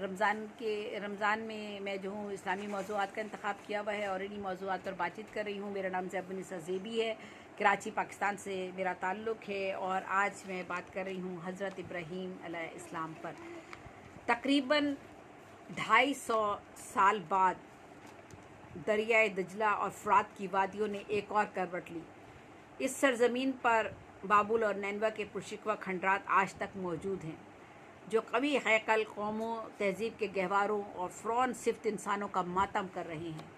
रमज़ान में मैं जो हूँ इस्लामी मौज़ूआत का इंतखाब किया हुआ है और इन्हीं मौज़ूआत पर बातचीत कर रही हूँ। मेरा नाम ज़ैबुन्निसा ज़ेबी है, कराची पाकिस्तान से मेरा ताल्लुक़ है और आज मैं बात कर रही हूँ हज़रत इब्राहीम अलैहिस्सलाम पर। तकरीबन 250 साल बाद दरियाए दजला और फ़ुरात की वादियों ने एक और करवट ली। इस सरज़मीन पर बाबुल और नैनवा के पुरशिकवा खंडरात आज तक मौजूद हैं, जो कभी हैकल कौमों, तहज़ीब के गहवारों और फ़िरौन सिफ्त इंसानों का मातम कर रहे हैं।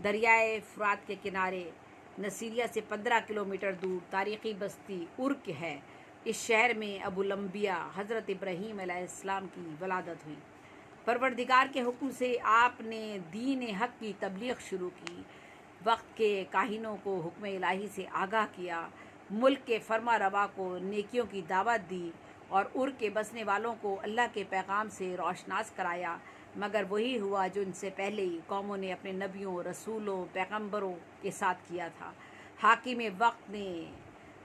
दरियाए फ़ुरात के किनारे नसीरिया से 15 किलोमीटर दूर तारीख़ी बस्ती उर्क है। इस शहर में अबुल अंबिया हज़रत इब्राहीम अलैहिस्सलाम की वलादत हुई। परवरदिगार के हुक्म से आपने दीन हक़ की तबलीग शुरू की, वक्त के काहिनों को हुक्म इलाही से आगाह किया, मुल्क के फरमा रवा को नेकियों की दावत दी और उर्क के बसने वालों को अल्लाह के पैगाम से रोशनास कराया। मगर वही हुआ जो इनसे पहले ही कौमों ने अपने नबियों, रसूलों, पैगम्बरों के साथ किया था। हाकिम वक्त ने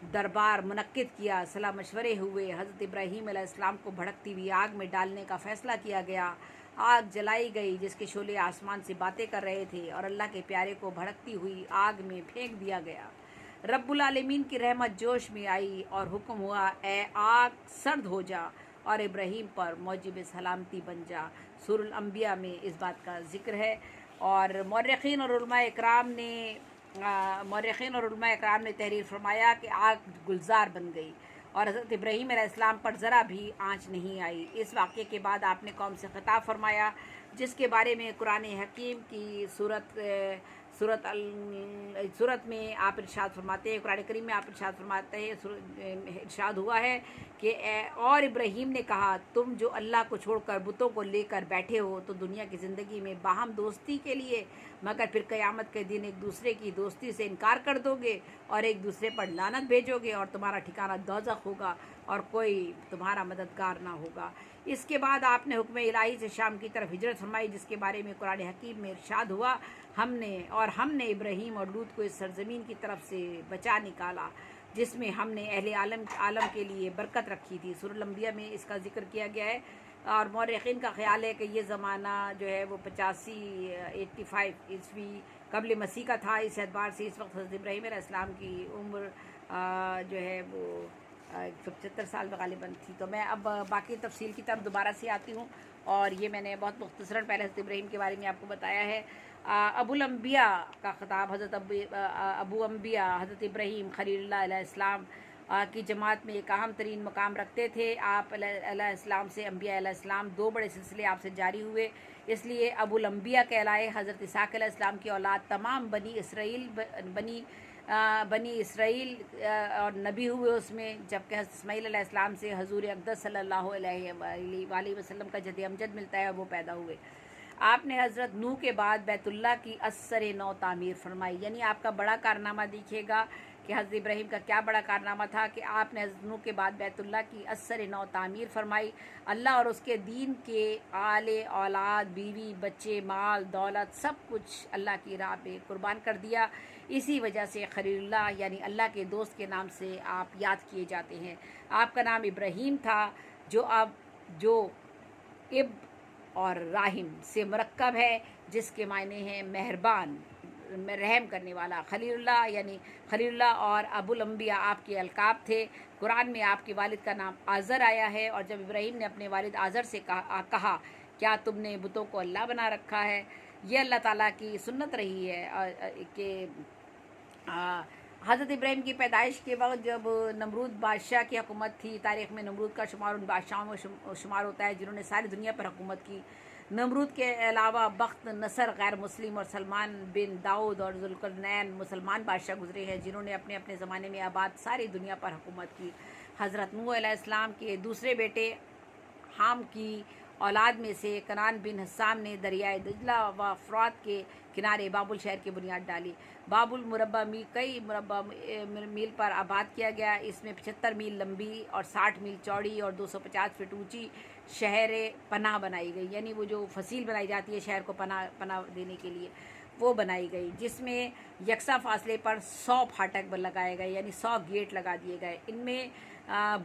दरबार मुनक्किद किया, सलाह मशवरे हुए, हज़रत इब्राहीम अलैहिस्सलाम को भड़कती हुई आग में डालने का फ़ैसला किया गया। आग जलाई गई जिसके शोले आसमान से बातें कर रहे थे और अल्लाह के प्यारे को भड़कती हुई आग में फेंक दिया गया। रब्बुल आलमीन की रहमत जोश में आई और हुक्म हुआ, ए आग सर्द हो जा और इब्राहीम पर मौजिब सलामती बन जा। सूरह अंबिया में इस बात का जिक्र है। और मौरख़ीन और उलमा इकराम ने तहरीर फरमाया कि आग गुलजार बन गई और हज़रत इब्राहीम अलैहिस्सलाम पर ज़रा भी आँच नहीं आई। इस वाक़े के बाद आपने कौम से ख़िताब फरमाया, जिसके बारे में कुरान हकीम की सूरत में आप इरशाद फरमाते हैं, कुरान करीम में आप इरशाद फरमाते हैं, इरशाद हुआ है कि और इब्राहीम ने कहा, तुम जो अल्लाह को छोड़कर बुतों को लेकर बैठे हो तो दुनिया की ज़िंदगी में बाहम दोस्ती के लिए, मगर फिर क़यामत के दिन एक दूसरे की दोस्ती से इनकार कर दोगे और एक दूसरे पर लानत भेजोगे और तुम्हारा ठिकाना दोज़ख होगा और कोई तुम्हारा मददगार ना होगा। इसके बाद आपने हुक्म इलाही से शाम की तरफ हिजरत फरमाई, जिसके बारे में कुरान हकीम में इरशाद हुआ, हमने इब्राहीम और लूत को इस सरजमीन की तरफ से बचा निकाला जिसमें हमने अहले आलम के लिए बरकत रखी थी। सूरह अंबिया में इसका जिक्र किया गया है। और मौरख़ीन का ख़्याल है कि ये ज़माना जो है वो 85 ईस्वी कबल मसीह का था। इस एतबार से इस वक्त हज़रत इब्राहीम अलैहिस्सलाम की उम्र जो है वो 175 साल गालिबन थी। तो मैं अब बाकी तफसील की तरफ दोबारा से आती हूँ और ये मैंने बहुत मुख्तसरन पहले हज़रत इब्राहीम के बारे में आपको बताया है। अबुल अंबिया का ख़िताब हज़रत अबू अंबिया हज़रत इब्राहीम खलीलुल्लाह अलैहिस्सलाम की जमात में एक अहम तरीन मकाम रखते थे। आप अलैहिस्सलाम से अंबिया अलैहिस्सलाम 2 बड़े सिलसिले आपसे जारी हुए, इसलिए अबुल अंबिया कहलाए। हज़रत इसाक अलैहिस्सलाम की औलाद तमाम बनी इसराइल और नबी हुए उसमें, जबकि हज़रत इस्माईल अलैहिस्सलाम से हज़ूर अक़दस सल्लल्लाहु अलैहि वसल्लम का जद अमजद मिलता है और वो पैदा हुए। आपने हज़रत नूह के बाद बैतुल्लाह की अस्सर नौ तामीर फरमाई, यानी आपका बड़ा कारनामा दिखेगा कि हज़रत इब्राहीम का क्या बड़ा कारनामा था कि आपने हज़रत नूह के बाद बैतुल्लाह की अस्सर नौ तामीर फरमाई। अल्लाह और उसके दीन के आले औलाद, बीवी, बच्चे, माल, दौलत सब कुछ अल्लाह की राह पे कुर्बान कर दिया। इसी वजह से खलीलुल्लाह यानी अल्लाह के दोस्त के नाम से आप याद किए जाते हैं। आपका नाम इब्राहीम था, जो इब और राहिम से मरकब है, जिसके मायने हैं मेहरबान, रहम करने वाला। खलीलुल्लाह यानी खलीलुल्लाह और अबुल अंबिया आपके अलकाब थे। कुरान में आपके वालिद का नाम आज़र आया है और जब इब्राहीम ने अपने वालिद आज़र से कहा क्या तुमने बुतों को अल्लाह बना रखा है, ये अल्लाह ताला की सुन्नत रही है कि हज़रत इब्राहीम की पैदाइश के वक्त जब नमरूद बादशाह की हुकूमत थी, तारीख़ में नमरूद का शुमार उन बादशाहों में शुमार होता है जिन्होंने सारी दुनिया पर हुकूमत की। नमरूद के अलावा बख्त नसर गैर मुस्लिम और सलमान बिन दाऊद और जुल्करनैन मुसलमान बादशाह गुजरे हैं जिन्होंने अपने अपने ज़माने में आबाद सारी दुनिया पर हुकूमत की। हज़रत नूह अलैहिस्सलाम के दूसरे बेटे हाम की औलाद में से कनान बिन हस्साम ने दरियाए दजला व फ़ुरात के किनारे बाबुल शहर की बुनियाद डाली। बाबुल कई मुरबा मील पर आबाद किया गया। इसमें 75 मील लंबी और 60 मील चौड़ी और 250 फीट ऊंची शहर पनाह बनाई गई, यानी वो जो फसील बनाई जाती है शहर को पनाह देने के लिए, वो बनाई गई, जिसमें यकसा फासले पर 100 फाटक लगाए गए, यानी 100 गेट लगा दिए गए। इनमें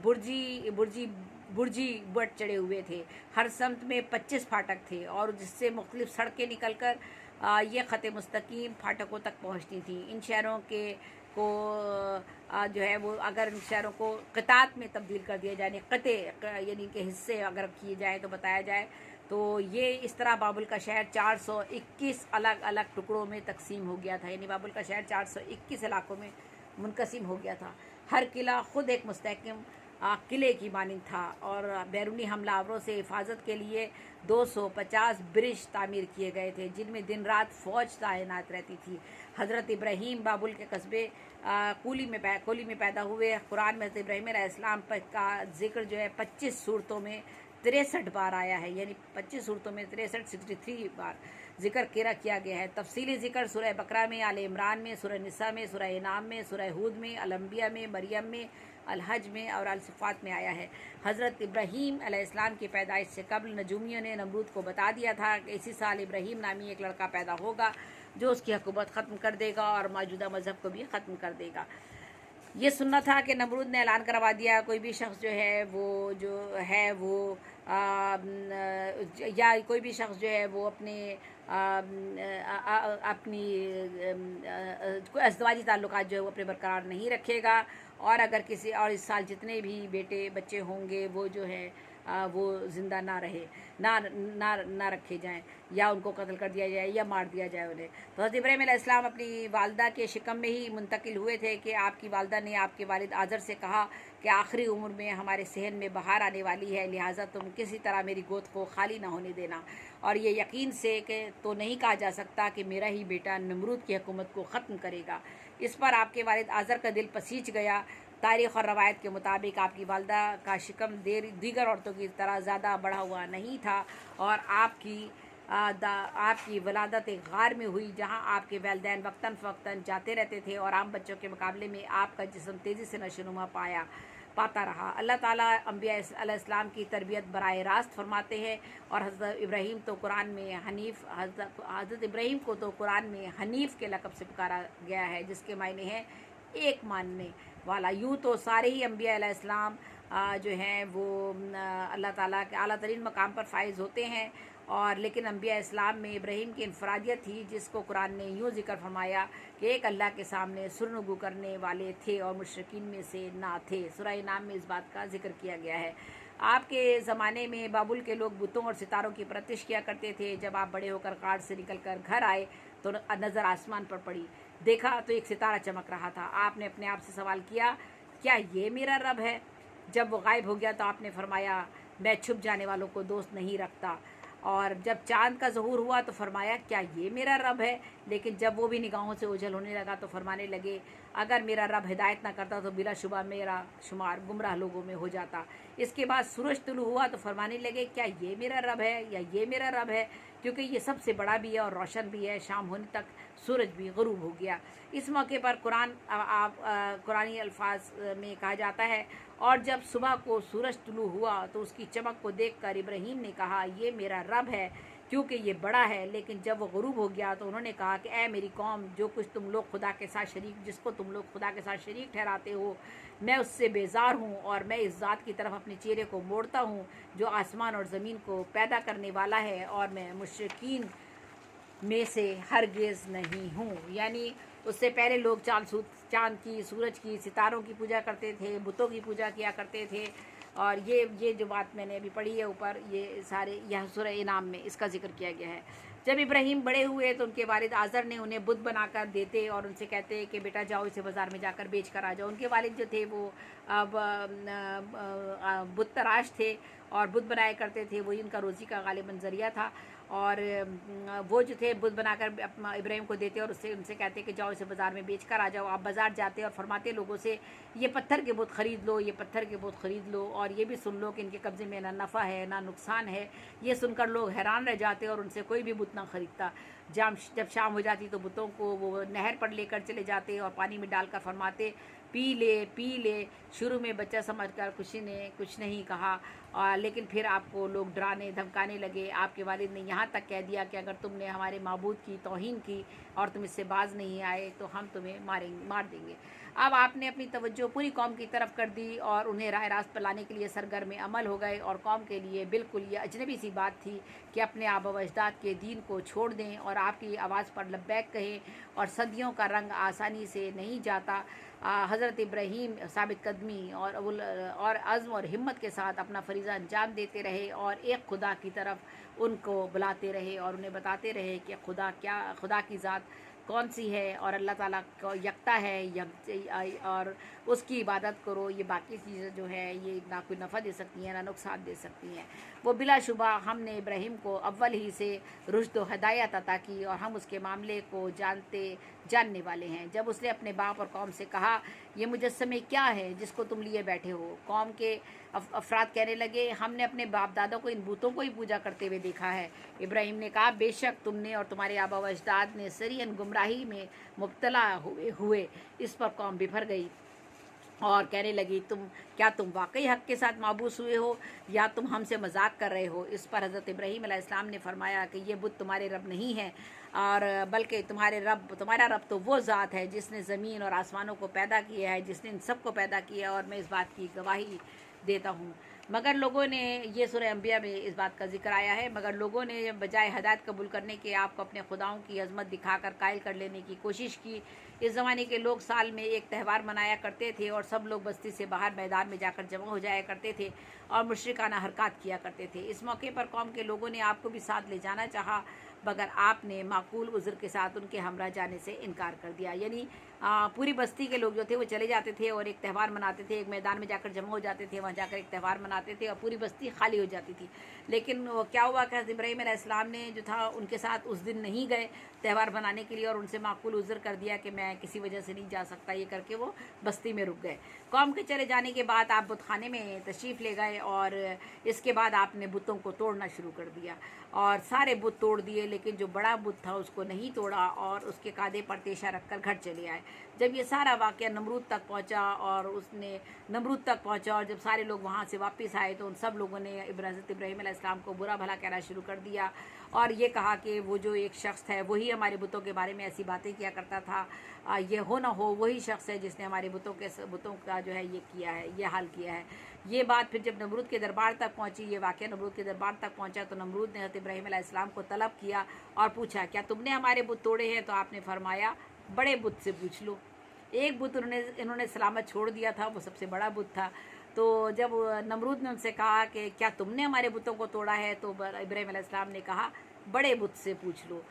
बुर्जी बुर्जी बट चढ़े हुए थे। हर समत में 25 फाटक थे और जिससे मुख्तलिफ सड़कें निकलकर ये ख़त मुस्तकीम फाटकों तक पहुँचती थी। इन शहरों के को जो है वो अगर इन शहरों को क़ितात में तब्दील कर दिया जाए, क़ते यानी कि हिस्से अगर किए जाए तो बताया जाए तो ये इस तरह बाबुल का शहर 421 अलग अलग टुकड़ों में तकसीम हो गया था। यानी बाबुल का शहर 421 इलाकों में मुनक़सिम हो गया था। हर किला ख़ुद एक मुस्तहकम किले की मानिंद था और बैरूनी हमलावरों से हिफाजत के लिए 250 ब्रिज तामीर किए गए थे, जिनमें दिन रात फ़ौज तैनात रहती थी। हज़रत इब्राहीम बाबुल के कस्बे कोली में पैदा हुए। कुरान में हज़रत इब्राहीम अलैहिस्सलाम का जिक्र जो है 25 सूरतों में 63 बार आया है, यानी 25 सूरतों में 63 बार जिक्र किया गया है। तफसीली जिक्र सूरह बकरा में, आले इमरान में, सूरह निसा में, सूरह इनाम में, सूरह हूद में, अल-अंबिया में, मरियम में, अल-हज में और अल-सिफ़ात में आया है। हज़रत इब्राहीम अलैहिस्सलाम की पैदाइश से कबल नजूमियों ने नमरूद को बता दिया था कि इसी साल इब्राहीम नामी एक लड़का पैदा होगा जो उसकी हुकूमत ख़त्म कर देगा और मौजूदा मज़हब को भी ख़त्म कर देगा। ये सुनना था कि नमरूद ने ऐलान करवा दिया कोई भी शख्स जो है वो या कोई भी शख्स जो है वो अपनी अज़दवाजी ताल्लुकात जो है वो अपने बरकरार नहीं रखेगा और अगर किसी और इस साल जितने भी बेटे बच्चे होंगे वो जो है वो ज़िंदा ना रखे जाएं या उनको कत्ल कर दिया जाए या मार दिया जाए उन्हें। तो हज़रत इब्राहीम अलैहिस्सलाम अपनी वालदा के शिकम में ही मुंतकिल हुए थे कि आपकी वालदा ने आपके वालिद आज़र से कहा कि आखिरी उम्र में हमारे सहन में बहार आने वाली है, लिहाजा तुम किसी तरह मेरी गोद को खाली ना होने देना। और ये यकीन से कि तो नहीं कहा जा सकता कि मेरा ही बेटा नमरूद की हुकूमत को ख़त्म करेगा। इस पर आपके वालिद आज़र का दिल पसीज गया। तारीख़ और रवायत के मुताबिक आपकी वालदा का शिकम दीगर औरतों की तरह ज़्यादा बढ़ा हुआ नहीं था और आपकी वलादत एक गार में हुई जहाँ आपके वालिदैन वक्तन फ़वक्तन जाते रहते थे और आम बच्चों के मुकाबले में आपका जिस्म तेज़ी से नशोनुमा पाता रहा। अल्लाह ताला अंबिया अलैहिस्सलाम की तरबियत बराह रास्त फरमाते हैं और हज़रत इब्राहीम को तो कुरान में हनीफ़ के लक़ब से पुकारा गया है, जिसके मायने हैं एक मानने वाला। यूँ तो सारे ही अंबिया अलैहिस्सलाम जो हैं वो अल्लाह ताला के आला तरीन मकाम पर फाइज़ होते हैं और लेकिन अंबिया इस्लाम में इब्राहीम की इनफरादियत थी, जिसको कुरान ने यूँ ज़िक्र फरमाया कि एक अल्लाह के सामने सुरनगू करने वाले थे और मुशरिकीन में से ना थे। सूरह इनाम में इस बात का जिक्र किया गया है। आपके ज़माने में बाबुल के लोग बुतों और सितारों की परस्तिश किया करते थे। जब आप बड़े होकर काट से निकल कर घर आए तो नज़र आसमान पर पड़ी, देखा तो एक सितारा चमक रहा था। आपने अपने आप से सवाल किया, क्या ये मेरा रब है? जब वो गायब हो गया तो आपने फरमाया, मैं छुप जाने वालों को दोस्त नहीं रखता। और जब चाँद का ज़हूर हुआ तो फरमाया, क्या ये मेरा रब है? लेकिन जब वो भी निगाहों से ओझल होने लगा तो फरमाने लगे, अगर मेरा रब हिदायत ना करता तो बिलाशुबा मेरा शुमार गुमराह लोगों में हो जाता। इसके बाद सूरज तुलू हुआ तो फरमाने लगे, क्या ये मेरा रब है या ये मेरा रब है? क्योंकि ये सबसे बड़ा भी है और रोशन भी है। शाम होने तक सूरज भी ग़ुरूब हो गया। इस मौके पर कुरानी अल्फाज में कहा जाता है, और जब सुबह को सूरज तुलू हुआ तो उसकी चमक को देखकर इब्राहीम ने कहा, ये मेरा रब है क्योंकि ये बड़ा है। लेकिन जब वो ग़ुरूब हो गया तो उन्होंने कहा कि ऐ मेरी कौम, जिसको तुम लोग खुदा के साथ शरीक ठहराते हो, मैं उससे बेजार हूँ और मैं इस ज़ात की तरफ अपने चेहरे को मोड़ता हूँ जो आसमान और ज़मीन को पैदा करने वाला है, और मैं मुशरिकीन में से हरगिज़ नहीं हूँ। यानी उससे पहले लोग चाँद की, सूरज की, सितारों की पूजा करते थे, बुतों की पूजा किया करते थे। और ये जो बात मैंने अभी पढ़ी है ऊपर, ये सारे यह सूरह इनाम में इसका जिक्र किया गया है। जब इब्राहीम बड़े हुए तो उनके वालिद आज़र ने उन्हें बुत बनाकर देते और उनसे कहते कि बेटा जाओ इसे बाज़ार में जाकर बेच कर आ जाओ। उनके वालिद जो थे वो बुत तराश थे और बुत बनाया करते थे, वही उनका रोज़ी का गालिबन ज़रिया था। और वो जो थे बुत बनाकर इब्राहीम को देते और उनसे कहते कि जाओ इसे बाज़ार में बेच कर आ जाओ। आप बाज़ार जाते और फरमाते लोगों से, ये पत्थर के बुत ख़रीद लो, ये पत्थर के बुत ख़रीद लो, और ये भी सुन लो कि इनके कब्ज़े में ना नफ़ा है ना नुकसान है। ये सुनकर लोग हैरान रह जाते और उनसे कोई भी बुत ना ख़रीदता। जब शाम हो जाती तो बुतों को वो नहर पर लेकर चले जाते और पानी में डालकर फरमाते, पी ले। शुरू में बच्चा समझकर किसी ने कुछ नहीं कहा, लेकिन फिर आपको लोग डराने धमकाने लगे। आपके वालिद ने यहाँ तक कह दिया कि अगर तुमने हमारे माबूद की तौहीन की और तुम इससे बाज नहीं आए तो हम तुम्हें मार देंगे। अब आपने अपनी तवज्जो पूरी कौम की तरफ कर दी और उन्हें राह रास्त पर लाने के लिए सरगर्म अमल हो गए। और कौम के लिए बिल्कुल ये अजनबी सी बात थी कि अपने आबा व अजदाद के दीन को छोड़ दें और आपकी आवाज़ पर लब्बैक कहें, और सदियों का रंग आसानी से नहीं जाता। हज़रत इब्राहीम साबित कदमी और अज़्म और हिम्मत के साथ अपना फ़रीज़ा अंजाम देते रहे और एक खुदा की तरफ उनको बुलाते रहे और उन्हें बताते रहे कि खुदा की ज़ात कौन सी है और अल्लाह ताला को यकता है और उसकी इबादत करो। ये बाकी चीज़ें जो है ये ना कोई नफ़ा दे सकती हैं ना नुकसान दे सकती हैं। वो बिलाशुबा हमने इब्राहीम को अव्वल ही से रुश्द व हिदायत अता की और हम उसके मामले को जानने वाले हैं। जब उसने अपने बाप और कौम से कहा, ये मुजस्समे क्या है जिसको तुम लिए बैठे हो? कौम के अफराद कहने लगे, हमने अपने बाप दादा को इन बूतों को ही पूजा करते हुए देखा है। इब्राहीम ने कहा, बेशक तुमने और तुम्हारे आबा व अजदाद ने सरीअन गुमराही में मुब्तला हुए। इस पर कौम बिफर गई और कहने लगी, क्या तुम वाकई हक़ के साथ माबूस हुए हो या तुम हमसे मजाक कर रहे हो? इस पर हज़रत इब्राहीम अलैहिस्सलाम ने फरमाया कि ये बुत तुम्हारे रब नहीं है, और बल्कि तुम्हारा रब तो वो ज़ात है जिसने ज़मीन और आसमानों को पैदा किया है, जिसने इन सब को पैदा किया है, और मैं इस बात की गवाही देता हूँ। मगर लोगों ने, ये सूरह अंबिया में इस बात का जिक्र आया है, मगर लोगों ने बजाय हदायत कबूल करने के आपको अपने खुदाओं की अजमत दिखाकर कायल कर लेने की कोशिश की। इस ज़माने के लोग साल में एक त्यौहार मनाया करते थे और सब लोग बस्ती से बाहर मैदान में जाकर जमा हो जाया करते थे और मुशरिकाना हरकत किया करते थे। इस मौके पर कौम के लोगों ने आपको भी साथ ले जाना चाहा, मगर आपने माकूल उज़्र के साथ उनके हमरा जाने से इनकार कर दिया। यानी पूरी बस्ती के लोग जो थे वो चले जाते थे और एक त्यौहार मनाते थे, एक मैदान में जाकर जमा हो जाते थे, वहाँ जाकर एक त्यौहार मनाते थे और पूरी बस्ती खाली हो जाती थी। लेकिन वो क्या हुआ कि इब्राहीम अलैहिस्सलाम ने जो था उनके साथ उस दिन नहीं गए त्यौहार मनाने के लिए और उनसे माकूल उज़्र कर दिया कि मैं किसी वजह से नहीं जा सकता, ये करके वो बस्ती में रुक गए। कौम के चले जाने के बाद आप बुतखाने में तशरीफ़ ले गए और इसके बाद आपने बुतों को तोड़ना शुरू कर दिया और सारे बुत तोड़ दिए, लेकिन जो बड़ा बुत था उसको नहीं तोड़ा और उसके कांधे पर तेशा रखकर घर चले आए। जब ये सारा वाक़या नमरूद तक पहुंचा और जब सारे लोग वहाँ से वापस आए तो उन सब लोगों ने हज़रत इब्राहीम अलैहिस्सलाम को बुरा भला कहना शुरू कर दिया और ये कहा कि वो जो एक शख्स है वही हमारे बुतों के बारे में ऐसी बातें किया करता था, ये हो ना हो वही शख्स है जिसने हमारे बुतों का जो है ये किया है, ये हाल किया है। ये बात फिर जब नमरूद के दरबार तक पहुंची, ये वाक़या नमरूद के दरबार तक पहुंचा तो नमरूद ने हज़रत इब्राहीम अलैहिस्सलाम को तलब किया और पूछा, क्या तुमने हमारे बुत तोड़े हैं? तो आपने फरमाया, बड़े बुत से पूछ लो। एक बुत इन्होंने सलामत छोड़ दिया था, वो सबसे बड़ा बुत था। तो जब नमरूद ने उनसे कहा कि क्या तुमने हमारे बुतों को तोड़ा है, तो इब्राहीम अलैहिस्सलाम ने कहा, बड़े बुत से पूछ लो।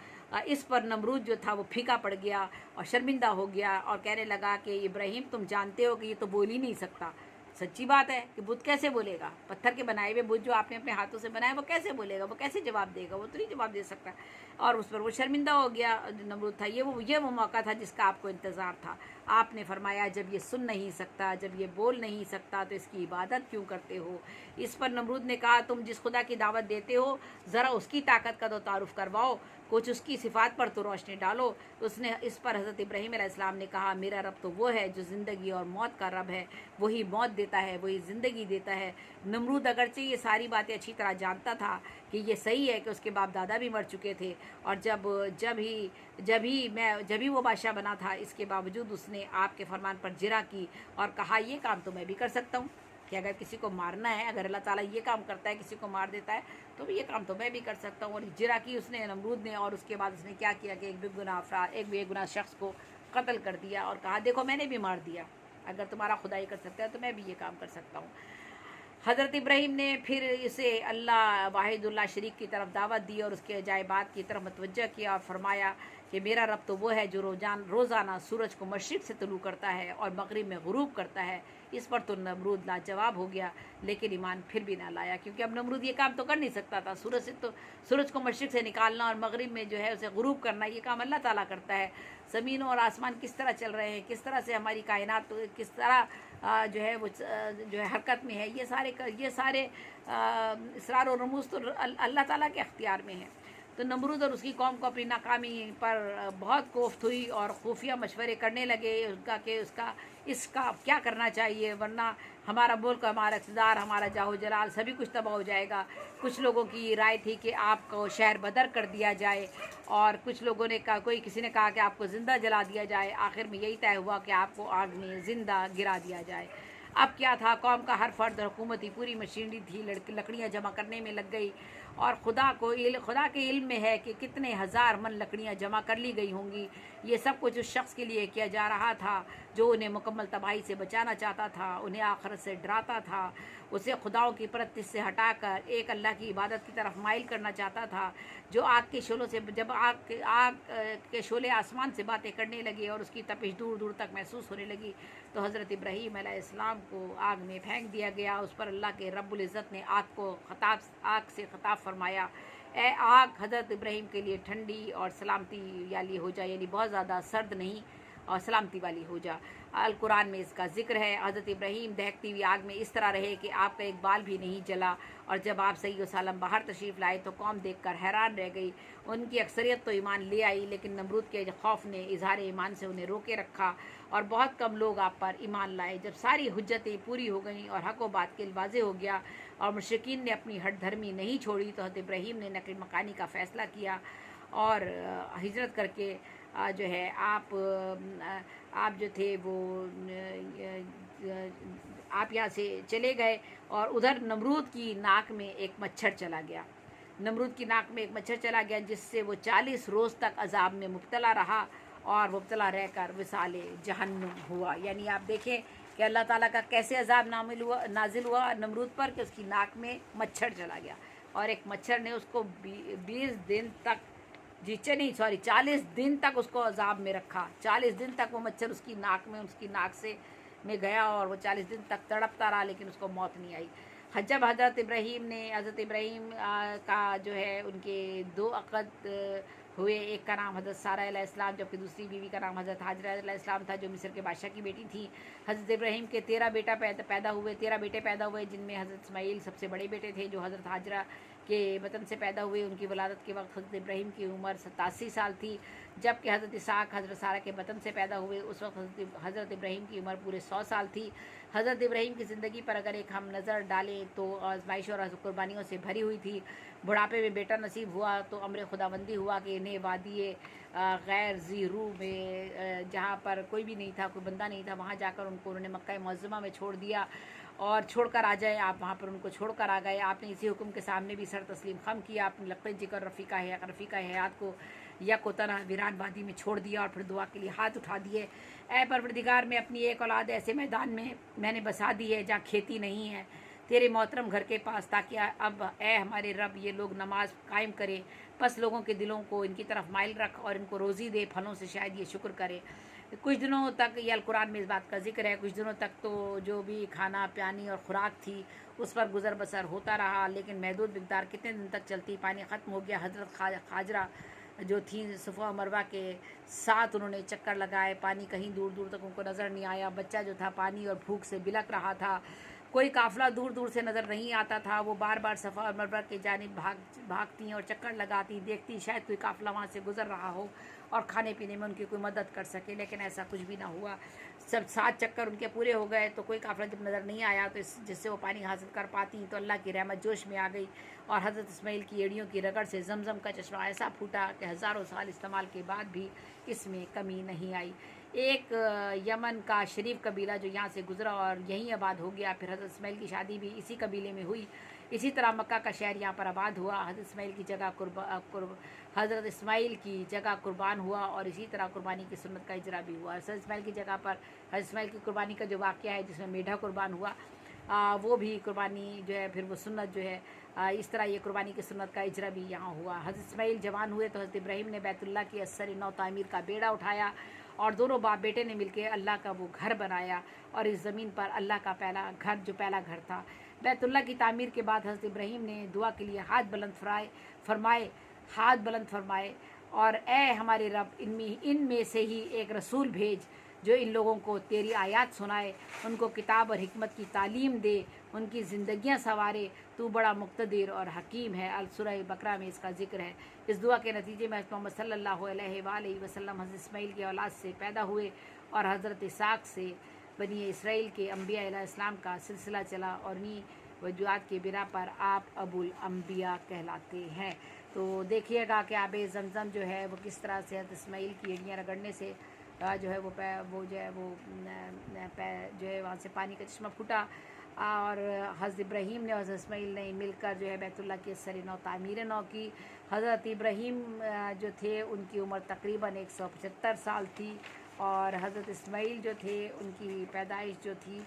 इस पर नमरूद जो था वो फीका पड़ गया और शर्मिंदा हो गया और कहने लगा कि इब्राहीम, तुम जानते हो कि ये तो बोल ही नहीं सकता। सच्ची बात है कि बुत कैसे बोलेगा? पत्थर के बनाए हुए बुत जो आपने अपने हाथों से बनाए वो कैसे बोलेगा, वो कैसे जवाब देगा? वो तो नहीं जवाब दे सकता। और उस पर वो शर्मिंदा हो गया नमरूद था। ये वो मौका था जिसका आपको इंतज़ार था। आपने फरमाया, जब ये सुन नहीं सकता, जब ये बोल नहीं सकता तो इसकी इबादत क्यों करते हो? इस पर नमरूद ने कहा, तुम जिस खुदा की दावत देते हो ज़रा उसकी ताकत का तो तारुफ करवाओ, कुछ उसकी सिफात पर तो रोशनी डालो। उसने इस पर हज़रत इब्राहीम अलैहिस्सलाम ने कहा, मेरा रब तो वो है जो ज़िंदगी और मौत का रब है, वही मौत देता है, वही ज़िंदगी देता है। नमरूद अगरचे ये सारी बातें अच्छी तरह जानता था कि ये सही है कि उसके बाप दादा भी मर चुके थे और जब ही वो बादशाह बना था, इसके बावजूद उसने आपके फरमान पर जिरा की और कहा, ये काम तो मैं भी कर सकता हूँ कि अगर किसी को मारना है, अगर अल्लाह ताला ये काम करता है, किसी को मार देता है, तो ये काम तो मैं भी कर सकता हूँ। और जिरा की उसने नमरूद ने, और उसके बाद उसने क्या किया कि एक बेगुनाह शख्स को कत्ल कर दिया और कहा, देखो मैंने भी मार दिया, अगर तुम्हारा खुदा ये कर सकता है तो मैं भी ये काम कर सकता हूँ। हज़रत इब्राहीम ने फिर इसे अल्लाह वाहिदुल्लाह शरीक की तरफ दावत दी और उसके अजायबात की तरफ मतवज्जा किया और फरमाया कि मेरा रब तो वो है जो रोज़ाना सूरज को मशरिक़ से तुलू करता है और मगरिब में गुरूब करता है। इस पर तो नमरूद लाजवाब हो गया, लेकिन ईमान फिर भी ना लाया, क्योंकि अब नमरूद ये काम तो कर नहीं सकता था। सूरज को मशरिक़ से निकालना और मगरिब में जो है उसे गुरूब करना, ये काम अल्लाह ताला करता है। ज़मीनों और आसमान किस तरह चल रहे हैं, किस तरह से हमारी कायनात किस तरह जो है वो जो है हरकत में है, ये सारे इसरार और रमूज़ तो अल्लाह ताला के अख्तियार में है। तो नमरूद और उसकी कौम को अपनी नाकामी पर बहुत कोफ्त हुई और खुफिया मशवरे करने लगे उनका कि इसका क्या करना चाहिए, वरना हमारा मुल्क, हमारा इक़्तिदार, हमारा जाहो जलाल सभी कुछ तबाह हो जाएगा। कुछ लोगों की राय थी कि आपको शहर बदर कर दिया जाए, और कुछ लोगों ने कहा, किसी ने कहा कि आपको ज़िंदा जला दिया जाए। आखिर में यही तय हुआ कि आपको आग में ज़िंदा गिरा दिया जाए। अब क्या था, कौम का हर फर्द और हुकूमती पूरी मशीनरी थी, लकड़ियाँ जमा करने में लग गई, और खुदा के इल्म में है कि कितने हज़ार मन लकड़ियाँ जमा कर ली गई होंगी। ये सब कुछ उस शख्स के लिए किया जा रहा था जो उन्हें मुकम्मल तबाही से बचाना चाहता था, उन्हें आखिरत से डराता था, उसे खुदाओं की परस्तिश से हटाकर एक अल्लाह की इबादत की तरफ माइल करना चाहता था। जो आग के शोलों से, जब आग के शोले आसमान से बातें करने लगे और उसकी तपिश दूर दूर तक महसूस होने लगी, तो हज़रत इब्राहीम अलैहिस्सलाम को आग में फेंक दिया गया। उस पर अल्लाह के रब्बुल इज़्ज़त ने आग से ख़िताब फरमाया, ए आग, हज़रत इब्राहीम के लिए ठंडी और सलामती वाली हो जा, यानी बहुत ज़्यादा सर्द नहीं और सलामती वाली हो जा। अल कुरान में इसका जिक्र है। हज़रत इब्राहीम दहकती हुई आग में इस तरह रहे कि आपका एक बाल भी नहीं जला, और जब आप सही वसल्लम बाहर तशरीफ़ लाए तो कौम देखकर हैरान रह गई। उनकी अक्सरियत तो ईमान ले आई, लेकिन नमरूद के खौफ ने इजहार ईमान से उन्हें रोके रखा, और बहुत कम लोग आप पर ईमान लाए। जब सारी हुज्जतें पूरी हो गईं और हक़ व बातिल वाज़ेह हो गया और मुशरिकीन ने अपनी हट धर्मी नहीं छोड़ी, तो हज़रत इब्राहीम ने नक़ल मकानी का फ़ैसला किया और हिजरत करके जो है आप जो थे वो आप यहाँ से चले गए। और उधर नमरूद की नाक में एक मच्छर चला गया। नमरूद की नाक में एक मच्छर चला गया, जिससे वो 40 रोज़ तक अजाब में मुब्तला रहा और मुब्तला रहकर विसाले जहन्नुम हुआ। यानी आप देखें कि अल्लाह ताला का कैसे अजाब नाजिल हुआ नमरूद पर, कि उसकी नाक में मच्छर चला गया, और एक मच्छर ने उसको 20 दिन तक, 40 दिन तक उसको अजाब में रखा। 40 दिन तक वो मच्छर उसकी नाक में गया, और वो 40 दिन तक तड़पता रहा, लेकिन उसको मौत नहीं आई। जब हज़रत इब्राहीम का जो है उनके 2 अक़द हुए, एक का नाम हज़रत सारा अलैहिस्सलाम, जबकि दूसरी बीवी का नाम हज़रत हाजरा अलैहिस्सलाम था, जो मिस्र के बादशाह की बेटी थी। हज़रत इब्राहीम के 13 बेटे पैदा हुए, जिनमें हज़रत इस्माईल सबसे बड़े बेटे थे, जो हज़रत हाजरा के वतन से पैदा हुए। उनकी वलादत के वक्त हज़रत इब्राहीम की उम्र 87 साल थी, जबकि हज़रत इसहाक़ हज़रत सारा के वतन से पैदा हुए। उस वक्त हज़रत इब्राहीम की उम्र पूरे 100 साल थी। हज़रत इब्राहीम की ज़िंदगी पर अगर एक हम नज़र डालें तो आज़माइश और कुर्बानियों से भरी हुई थी। बुढ़ापे में बेटा नसीब हुआ तो अम्र खुदाबंदी हुआ कि इन्हें वादी गैर ज़ीरू में, जहाँ पर कोई भी नहीं था, कोई बंदा नहीं था, वहाँ जाकर उन्होंने मक्का मुअज़्ज़मा में छोड़ दिया और छोड़कर आ जाए। आप वहाँ पर उनको छोड़कर आ गए। आपने इसी हुक्म के सामने भी सर तस्लीम खम किया। आपने लक़्क़त जिक्र रफ़ीका हयात को यकोतना वीरान वादी में छोड़ दिया और फिर दुआ के लिए हाथ उठा दिए। ऐ परवरदिगार, में अपनी एक औलाद ऐसे मैदान में मैंने बसा दी है जहाँ खेती नहीं है, तेरे मोहतरम घर के पास, ताकि अब ऐ हमारे रब ये लोग नमाज कायम करें। बस लोगों के दिलों को इनकी तरफ माइल रख और इनको रोज़ी दे, फलों से शायद ये शुक्र करे। कुछ दिनों तक, ये कुरान में इस बात का जिक्र है, कुछ दिनों तक तो जो भी खाना पानी और ख़ुराक थी उस पर गुज़र बसर होता रहा, लेकिन महदूद मिक़दार कितने दिन तक चलती। पानी ख़त्म हो गया। हज़रत हाजरा जो थी सफ़ा मरवा के साथ उन्होंने चक्कर लगाए, पानी कहीं दूर दूर तक उनको नज़र नहीं आया। बच्चा जो था पानी और भूख से बिलक रहा था। कोई काफ़िला दूर दूर से नज़र नहीं आता था। वो बार बार सफ़ा और मरवा के जानिब भागती और चक्कर लगाती, देखती शायद कोई काफ़िला वहाँ से गुज़र रहा हो और खाने पीने में उनकी कोई मदद कर सके, लेकिन ऐसा कुछ भी ना हुआ। सब 7 चक्कर उनके पूरे हो गए तो कोई काफ़िला जब नज़र नहीं आया तो जिससे वो पानी हासिल कर पाती, तो अल्लाह की रहमत जोश में आ गई और हज़रत इस्माईल की एड़ियों की रगड़ से जमज़म का चश्मा ऐसा फूटा कि हज़ारों साल इस्तेमाल के बाद भी इसमें कमी नहीं आई। एक यमन का शरीफ कबीला जो यहाँ से गुज़रा और यहीं आबाद हो गया। फिर हज़रत इस्माईल की शादी भी इसी कबीले में हुई। इसी तरह मक्का का शहर यहाँ पर आबाद हुआ। हज़रत इस्माईल की जगह कुर्बान हुआ और इसी तरह कुर्बानी की सुन्नत का इजरा भी हुआ। हज़रत इस्माईल की जगह पर हज़रत इस्माईल की कुर्बानी का जो वाक़या है जिसमें मेढा कुर्बान हुआ, वो भी कुर्बानी जो है, फिर वो सुन्नत जो है, इस तरह ये कुर्बानी की सुन्नत का इजरा भी यहाँ हुआ। हज़रत इस्माईल जवान हुए तो हज़रत इब्राहीम ने बैतुल्लाह की असर नौ तामीर का बेड़ा उठाया और दोनों बाप बेटे ने मिलकर अल्लाह का वो घर बनाया और इस ज़मीन पर अल्लाह का पहला घर था। बैतुल्लाह की तामीर के बाद हज़रत इब्राहीम ने दुआ के लिए हाथ बुलंद फरमाए और ए हमारे रब, इनमें से ही एक रसूल भेज जो इन लोगों को तेरी आयत सुनाए, उनको किताब और हिकमत की तालीम दे, उनकी ज़िंदगियां संवारे। तू बड़ा मुक़तदिर और हकीम है। सूरह बकरा में इसका जिक्र है। इस दुआ के नतीजे में मोहम्मद सल्लल्लाहु अलैहि वसल्लम हज़रत इस्माईल की औलाद से पैदा हुए और हज़रत इसाक से बनी इसराइल के अम्बिया अलैहिस्सलाम का सिलसिला चला और इन्हीं वजूहात के बिना पर आप अबुल अम्बिया कहलाते हैं। तो देखिएगा कि आब ज़मज़म जो है वो किस तरह से हज़रत इस्माईल की एड़ियाँ रगड़ने से जो है वो जो है वो जो है वहाँ से पानी का चश्मा फूटा और हज़रत इब्राहीम ने और हज़रत इस्माईल ने मिलकर जो है बैतुल्लाह की सर नौ तामीर नौ की। हज़रत इब्राहीम जो थे उनकी उम्र तकरीबन 175 साल थी और हज़रत इस्माईल जो थे उनकी पैदाइश जो थी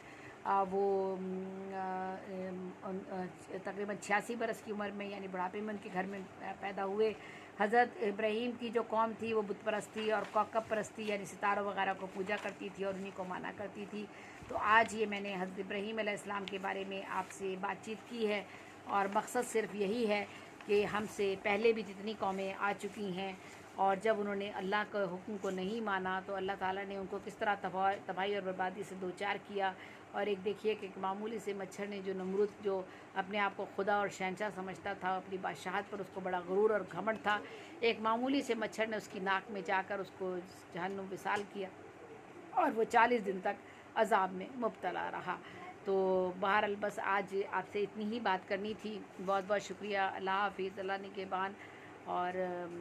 वो तकरीबन 86 बरस की उम्र में यानी बुढ़ापे में उनके घर में पैदा हुए। हज़रत इब्राहीम की जो कौम थी वो बुत परस्ती और कौकब परस्ती यानी सितारों वगैरह को पूजा करती थी और उन्हीं को माना करती थी। तो आज ये मैंने हज़रत इब्राहीम अलैहिस्सलाम के बारे में आपसे बातचीत की है और मकसद सिर्फ यही है कि हमसे पहले भी जितनी कौमें आ चुकी हैं और जब उन्होंने अल्लाह के हुक्म को नहीं माना तो अल्लाह ताला ने उनको किस तरह तबाही और बर्बादी से दो चार किया। और एक देखिए कि एक मामूली से मच्छर ने जो नमरूद जो अपने आप को खुदा और शहंशाह समझता था, अपनी बादशाहत पर उसको बड़ा गुरूर और घमंड था, एक मामूली से मच्छर ने उसकी नाक में जाकर उसको जहन्नुम विसाल किया और वो 40 दिन तक अज़ाब में मुब्तला रहा। तो बहरहाल बस आज आपसे इतनी ही बात करनी थी। बहुत बहुत शुक्रिया। अल्लाह हाफ़िज़। अल्लाह निगहबान। और